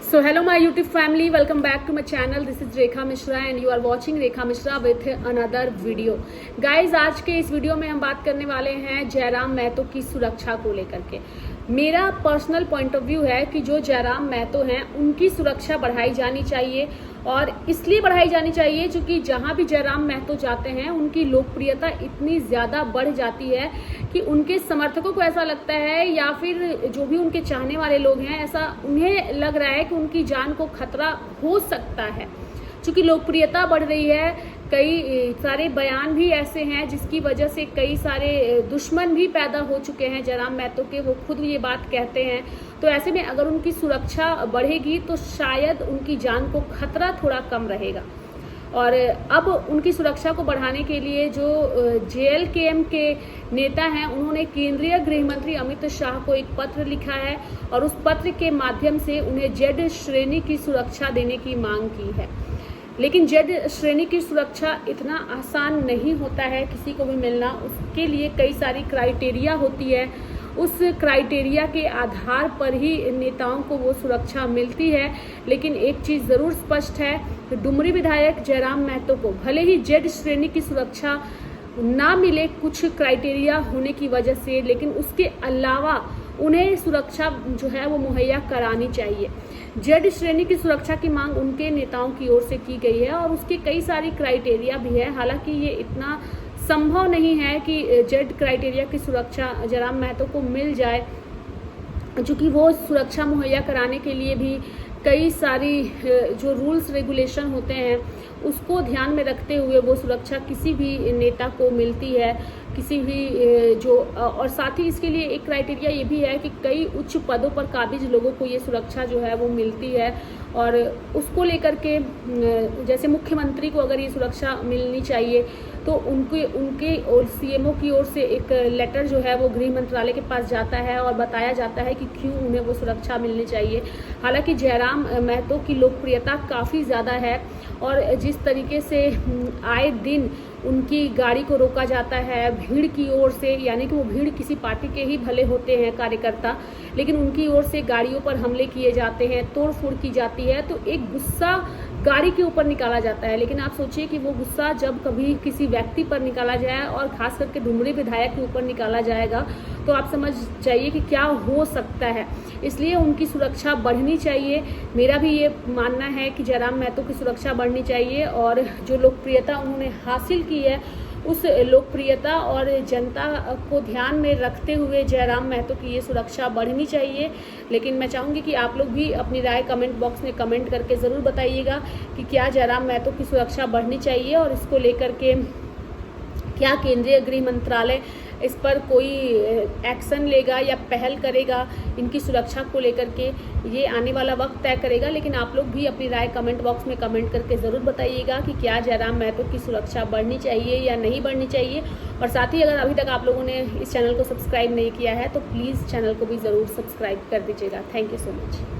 So hello my YouTube family, welcome back to my channel. This is Rekha Mishra and you are watching Rekha Mishra with another video. Guys, आज के इस video में हम बात करने वाले हैं जयराम महतो की सुरक्षा को लेकर के। मेरा पर्सनल पॉइंट ऑफ व्यू है कि जो जयराम महतो हैं उनकी सुरक्षा बढ़ाई जानी चाहिए और इसलिए बढ़ाई जानी चाहिए क्योंकि जहां भी जयराम महतो जाते हैं उनकी लोकप्रियता इतनी ज़्यादा बढ़ जाती है कि उनके समर्थकों को ऐसा लगता है या फिर जो भी उनके चाहने वाले लोग हैं ऐसा उन्हें लग रहा है कि उनकी जान को खतरा हो सकता है। क्योंकि लोकप्रियता बढ़ रही है, कई सारे बयान भी ऐसे हैं जिसकी वजह से कई सारे दुश्मन भी पैदा हो चुके हैं जयराम महतो के, वो खुद ये बात कहते हैं। तो ऐसे में अगर उनकी सुरक्षा बढ़ेगी तो शायद उनकी जान को खतरा थोड़ा कम रहेगा। और अब उनकी सुरक्षा को बढ़ाने के लिए जो JLKM के नेता हैं उन्होंने केंद्रीय गृह मंत्री अमित शाह को एक पत्र लिखा है और उस पत्र के माध्यम से उन्हें Z श्रेणी की सुरक्षा देने की मांग की है। लेकिन Z श्रेणी की सुरक्षा इतना आसान नहीं होता है किसी को भी मिलना, उसके लिए कई सारी क्राइटेरिया होती है। उस क्राइटेरिया के आधार पर ही नेताओं को वो सुरक्षा मिलती है। लेकिन एक चीज़ ज़रूर स्पष्ट है कि डुमरी विधायक जयराम महतो को भले ही Z श्रेणी की सुरक्षा ना मिले कुछ क्राइटेरिया होने की वजह से, लेकिन उसके अलावा उन्हें सुरक्षा जो है वो मुहैया करानी चाहिए। Z श्रेणी की सुरक्षा की मांग उनके नेताओं की ओर से की गई है और उसके कई सारी क्राइटेरिया भी है। हालांकि ये इतना संभव नहीं है कि Z क्राइटेरिया की सुरक्षा जयराम महतो को मिल जाए, क्योंकि वो सुरक्षा मुहैया कराने के लिए भी कई सारी जो रूल्स रेगुलेशन होते हैं उसको ध्यान में रखते हुए वो सुरक्षा किसी भी नेता को मिलती है, किसी भी जो और साथ ही इसके लिए एक क्राइटेरिया ये भी है कि कई उच्च पदों पर काबिज लोगों को ये सुरक्षा जो है वो मिलती है। और उसको लेकर के जैसे मुख्यमंत्री को अगर ये सुरक्षा मिलनी चाहिए तो उनके और CMO की ओर से एक लेटर जो है वो गृह मंत्रालय के पास जाता है और बताया जाता है कि क्यों उन्हें वो सुरक्षा मिलनी चाहिए। हालांकि जयराम महतो की लोकप्रियता काफ़ी ज़्यादा है और जिस तरीके से आए दिन उनकी गाड़ी को रोका जाता है भीड़ की ओर से, यानी कि वो भीड़ किसी पार्टी के ही भले होते हैं कार्यकर्ता, लेकिन उनकी ओर से गाड़ियों पर हमले किए जाते हैं, तोड़फोड़ की जाती है, तो एक गुस्सा गाड़ी के ऊपर निकाला जाता है। लेकिन आप सोचिए कि वो गुस्सा जब कभी किसी व्यक्ति पर निकाला जाए और खास करके डुमरी विधायक के ऊपर निकाला जाएगा तो आप समझ जाइए कि क्या हो सकता है। इसलिए उनकी सुरक्षा बढ़नी चाहिए। मेरा भी ये मानना है कि जयराम महतो की सुरक्षा बढ़नी चाहिए और जो लोकप्रियता उन्होंने हासिल की है उस लोकप्रियता और जनता को ध्यान में रखते हुए जयराम महतो की ये सुरक्षा बढ़नी चाहिए। लेकिन मैं चाहूँगी कि आप लोग भी अपनी राय कमेंट बॉक्स में कमेंट करके ज़रूर बताइएगा कि क्या जयराम महतो की सुरक्षा बढ़नी चाहिए और इसको लेकर के क्या केंद्रीय गृह मंत्रालय इस पर कोई एक्शन लेगा या पहल करेगा इनकी सुरक्षा को लेकर के, ये आने वाला वक्त तय करेगा। लेकिन आप लोग भी अपनी राय कमेंट बॉक्स में कमेंट करके ज़रूर बताइएगा कि क्या जयराम महतो की सुरक्षा बढ़नी चाहिए या नहीं बढ़नी चाहिए। और साथ ही अगर अभी तक आप लोगों ने इस चैनल को सब्सक्राइब नहीं किया है तो प्लीज़ चैनल को भी ज़रूर सब्सक्राइब कर दीजिएगा। Thank you so much.